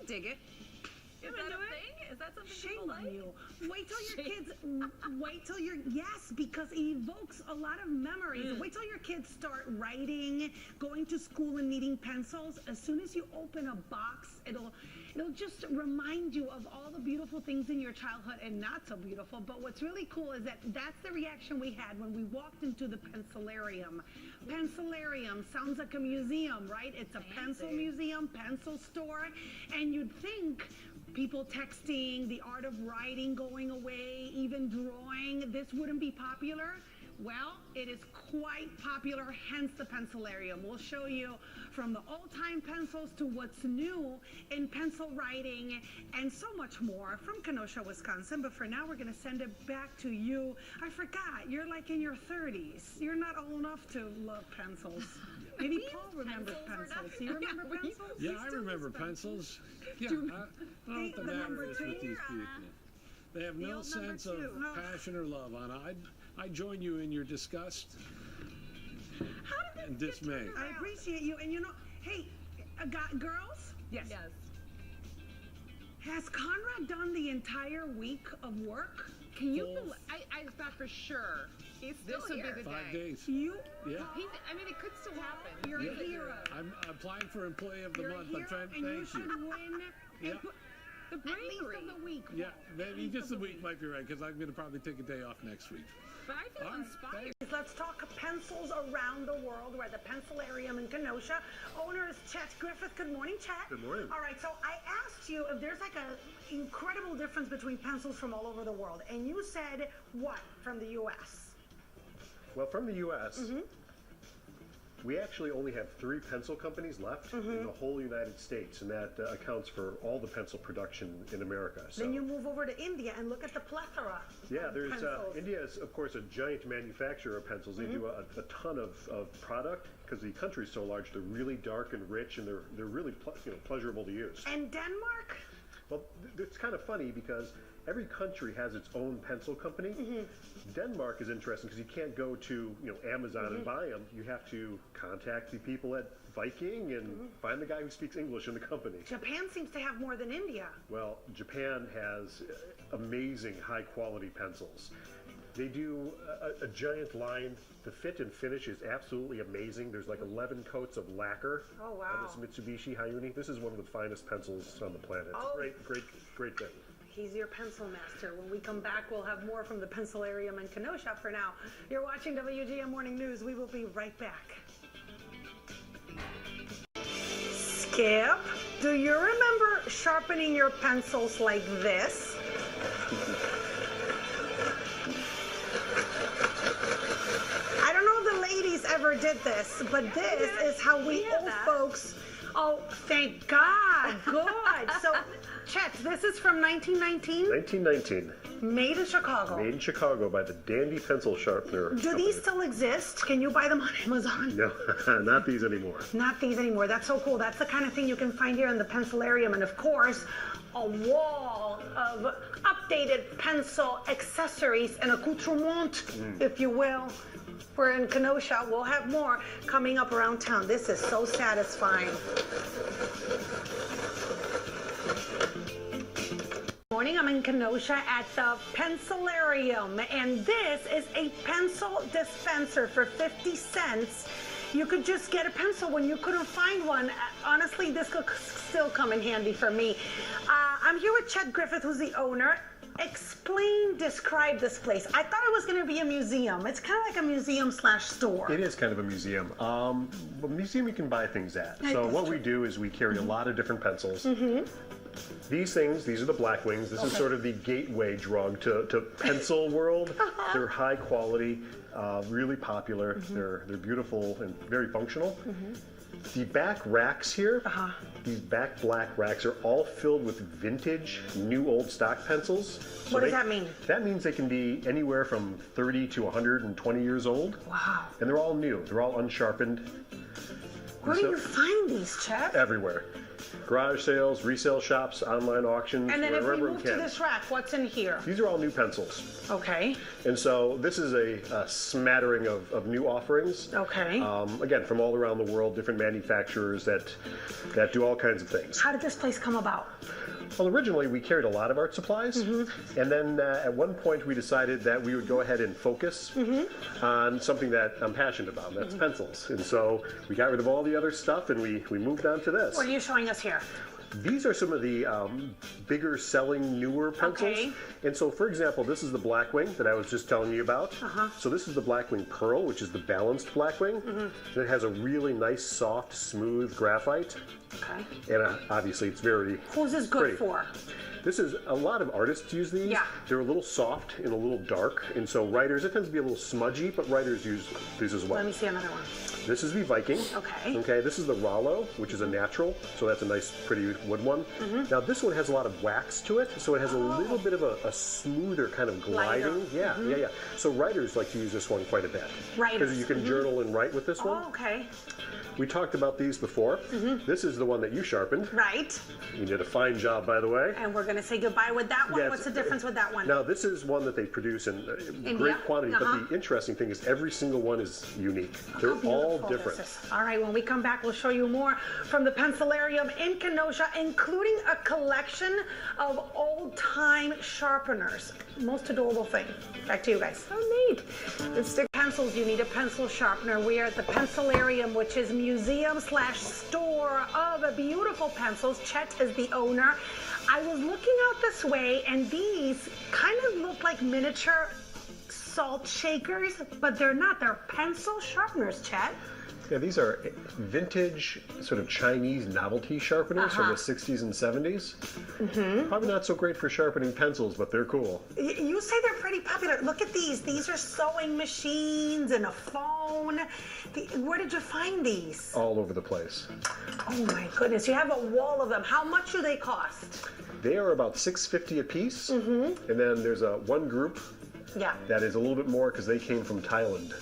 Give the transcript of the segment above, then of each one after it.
dig it. Is that a thing? Is that something Shame people on like? you. Wait till your kids, wait till your, yes, because it evokes a lot of memories. Wait till your kids start writing, going to school and needing pencils. As soon as you open a box, it'll just remind you of all the beautiful things in your childhood, and not so beautiful. But what's really cool is that that's the reaction we had when we walked into the Pencillarium. Pencillarium sounds like a museum, right? It's a pencil museum, pencil store, and you'd think people texting, the art of writing going away, even drawing, this wouldn't be popular. Well, it is quite popular, hence the Pencillarium. We'll show you from the old-time pencils to what's new in pencil writing and so much more from Kenosha, Wisconsin. But for now, we're going to send it back to you. I forgot, you're like in your 30s. You're not old enough to love pencils. Maybe Paul remembers pencils. Do you remember pencils? Yeah, I remember pencils. Yeah, I don't know what the matter is with these people. They have no sense of passion or love, Anna. I join you in your disgust and dismay. I appreciate you. And you know, hey, girls? Yes. Has Conrad done the entire week of work? Can you believe? I thought for sure he's still This would here. be the 5 day. days. You? Yeah. I mean, it could still happen. You're a hero. I'm applying for Employee of the You're Month. a hero, I'm trying to and you thank should you. win. Yeah. The At least bravery. of the week. Yeah, maybe just a week might be right, because I'm going to probably take a day off next week. But I feel All right, inspired. Let's talk pencils around the world. We're at the Pencillarium in Kenosha. Owner is Chet Griffith. Good morning, Chet. Good morning. All right, so I asked you if there's like an incredible difference between pencils from all over the world. And you said what from the U.S.? Well, from the U.S., we actually only have 3 pencil companies left in the whole United States, and that accounts for all the pencil production in America. So, Then you move over to India and look at the plethora. yeah, of there's pencils. India is, of course, a giant manufacturer of pencils. They do a ton of product because the country is so large. They're really dark and rich, and they're really pleasurable to use. And Denmark? Well, it's kind of funny because every country has its own pencil company. Denmark is interesting because you can't go to Amazon and buy them. You have to contact the people at Viking and find the guy who speaks English in the company. Japan seems to have more than India. Well, Japan has amazing high quality pencils. They do a giant line. The fit and finish is absolutely amazing. There's like 11 coats of lacquer Oh, wow. on this Mitsubishi Hayuni. This is one of the finest pencils on the planet. It's Oh. a great thing. He's your pencil master. When we come back, we'll have more from the Pencillarium in Kenosha. For now, you're watching WGN Morning News. We will be right back. Skip, do you remember sharpening your pencils like this? I don't know if the ladies ever did this, but this is how we old folks. Oh, thank God. Good. So, Chet, this is from 1919? 1919. Made in Chicago. Made in Chicago by the Dandy Pencil Sharpener. Do these still exist? Can you buy them on Amazon? No, not these anymore. Not these anymore. That's so cool. That's the kind of thing you can find here in the Pencillarium. And of course, a wall of updated pencil accessories and accoutrement, if you will. We're in Kenosha. We'll have more coming up around town. This is so satisfying. Morning, I'm in Kenosha at the Pencillarium, and this is a pencil dispenser for 50 cents. You could just get a pencil when you couldn't find one. Honestly, this could still come in handy for me. I'm here with Chet Griffith, who's the owner. Describe this place. I thought it was going to be a museum. It's kind of like a museum/store. It is kind of a museum. A museum you can buy things at. So what we do is we carry a lot of different pencils. These are the black wings. This is sort of the gateway drug to pencil world. They're high quality, really popular. They're beautiful and very functional. The back racks here, these back black racks are all filled with vintage, new old stock pencils. So what does that mean? That means they can be anywhere from 30 to 120 years old. Wow. And they're all new. They're all unsharpened. Where do you find these, Chet? Everywhere. garage sales, resale shops, online auctions, And then if we wherever move to this rack, what's in here? These are all new pencils. Okay. And so this is a smattering of new offerings. Okay. Again, from all around the world, different manufacturers that do all kinds of things. How did this place come about? Well, originally we carried a lot of art supplies, and then at one point we decided that we would go ahead and focus on something that I'm passionate about, and that's pencils. And so we got rid of all the other stuff, and we moved on to this. What are you showing us here? These are some of the bigger selling, newer pencils. Okay. And so, for example, this is the Blackwing that I was just telling you about. So this is the Blackwing Pearl, which is the balanced Blackwing. And it has a really nice, soft, smooth graphite. Okay. And obviously it's very Who's this good pretty. for? This is, a lot of artists use these. Yeah. They're a little soft and a little dark. And so writers, it tends to be a little smudgy, but writers use these as well. Let me see another one. This is the Viking. Okay. Okay, this is the Rollo, which is a natural, so that's a nice, pretty wood one. Now this one has a lot of wax to it, so it has a little bit of a smoother kind of gliding. Lighter. Yeah. So writers like to use this one quite a bit. Writers. Because you can journal and write with this one. Oh, okay. We talked about these before. This is the one that you sharpened. Right. You did a fine job, by the way. And we're going to say goodbye with that one. Yes. What's the difference with that one? Now, this is one that they produce in great quantity, but the interesting thing is every single one is unique. They're all different. All right, when we come back, we'll show you more from the Pencillarium in Kenosha, including a collection of old-time sharpeners. Most adorable thing. Back to you guys. So neat. And stick pencils, you need a pencil sharpener. We are at the Pencillarium, which is museum/store of beautiful pencils. Chet is the owner. I was looking out this way, and these kind of look like miniature salt shakers, but they're not. They're pencil sharpeners, Chet. Yeah, these are vintage sort of Chinese novelty sharpeners from the 60s and 70s. Probably not so great for sharpening pencils, but they're cool. You say they're pretty popular. Look at these. These are sewing machines and a phone. Where did you find these? All over the place. Oh my goodness, you have a wall of them. How much do they cost? They are about $6.50 a piece. And then there's one group that is a little bit more because they came from Thailand.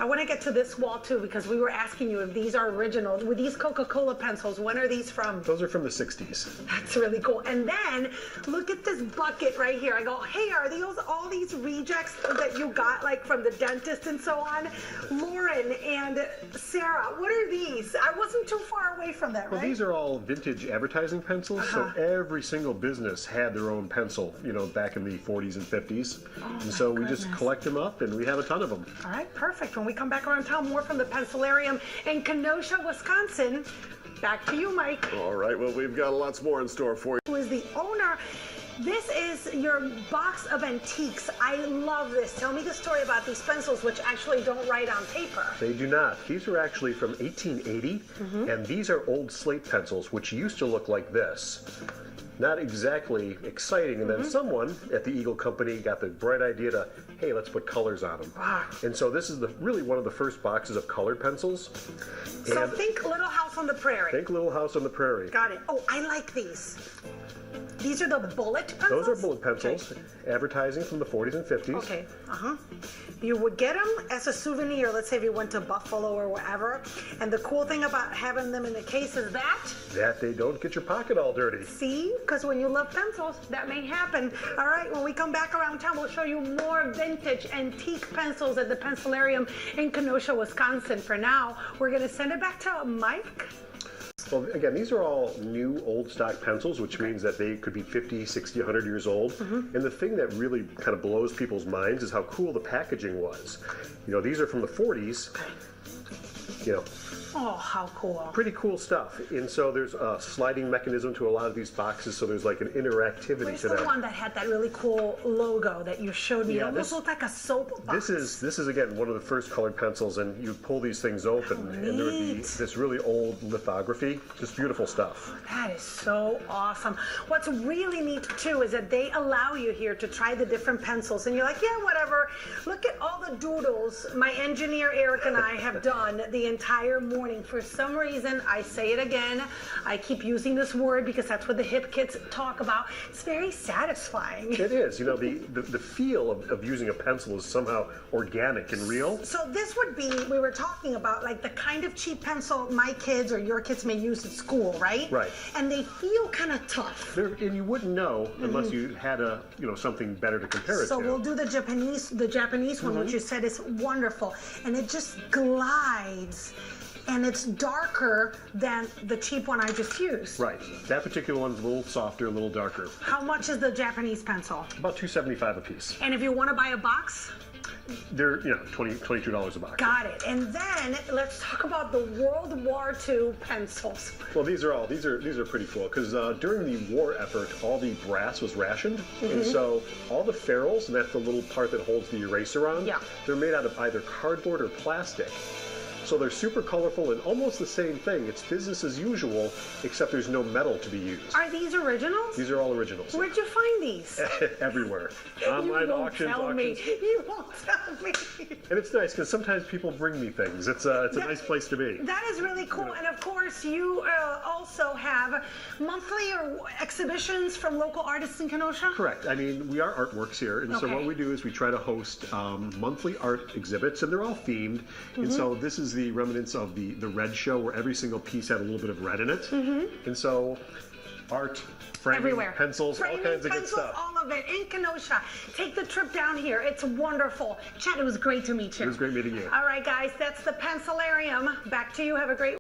I want to get to this wall too, because we were asking you if these are original. With these Coca-Cola pencils, when are these from? Those are from the 60s. That's really cool. And then look at this bucket right here. I go, hey, are those all these rejects that you got like from the dentist and so on? Lauren and Sarah, what are these? I wasn't too far away from that, right? Well, these are all vintage advertising pencils. So every single business had their own pencil, back in the 40s and 50s. And so we just collect them up, and we have a ton of them. All right, perfect. When we come back around town, more from the Pencillarium in Kenosha, Wisconsin. Back to you, Mike. All right, well, we've got lots more in store for you. Who is the owner? This is your box of antiques. I love this. Tell me the story about these pencils, which actually don't write on paper. They do not. These are actually from 1880, and these are old slate pencils, which used to look like this. Not exactly exciting, and then someone at the Eagle Company got the bright idea to, hey, let's put colors on them. And so this is really one of the first boxes of colored pencils. So think Little House on the Prairie. Think Little House on the Prairie. Got it. Oh, I like these. These are the bullet pencils? Those are bullet pencils, advertising from the 40s and 50s. Okay, You would get them as a souvenir, let's say if you went to Buffalo or wherever. And the cool thing about having them in the case is that they don't get your pocket all dirty. See? Because when you love pencils, that may happen. All right, when we come back around town, we'll show you more vintage antique pencils at the Pencillarium in Kenosha, Wisconsin. For now, we're going to send it back to Mike. Well, again, these are all new old stock pencils, which means that they could be 50, 60, 100 years old. And the thing that really kind of blows people's minds is how cool the packaging was. These are from the 40s. Oh, how cool. Pretty cool stuff. And so there's a sliding mechanism to a lot of these boxes, so there's like an interactivity to that. Where's the one that had that really cool logo that you showed me? Yeah, it almost looked like a soap box. This is again one of the first colored pencils, and you pull these things open, and there would be this really old lithography. Just beautiful stuff. That is so awesome. What's really neat too is that they allow you here to try the different pencils, and you're like, yeah, whatever. Look at all the doodles my engineer Eric and I have done the entire morning. morning. For some reason, I say it again. I keep using this word because that's what the hip kids talk about. It's very satisfying. It is. You know, the feel of using a pencil is somehow organic and real. So this would be, we were talking about, like the kind of cheap pencil my kids or your kids may use at school, right? Right. And they feel kind of tough. And you wouldn't know unless you had something better to compare it to. So we'll do the Japanese one, which you said is wonderful. And it just glides. And it's darker than the cheap one I just used. Right. That particular one's a little softer, a little darker. How much is the Japanese pencil? About $2.75 a piece. And if you want to buy a box? They're, $22 a box. Got it. And then let's talk about the World War II pencils. Well, these are pretty cool because during the war effort, all the brass was rationed, and so all the ferrules, and that's the little part that holds the eraser on. Yeah. They're made out of either cardboard or plastic. So they're super colorful and almost the same thing. It's business as usual, except there's no metal to be used. Are these originals? These are all originals. Where'd you find these? Everywhere. Online auctions. You won't tell me. And it's nice because sometimes people bring me things. It's a nice place to be. That is really cool. And of course, you also have monthly exhibitions from local artists in Kenosha? Correct. I mean, we are artworks here. And so what we do is we try to host monthly art exhibits, and they're all themed. And so this is the remnants of the Red Show, where every single piece had a little bit of red in it. And so art, framing, everywhere. Pencils, all kinds of good stuff. All of it in Kenosha. Take the trip down here. It's wonderful. Chad, it was great to meet you. It was great meeting you. All right, guys, that's the Pencillarium. Back to you. Have a great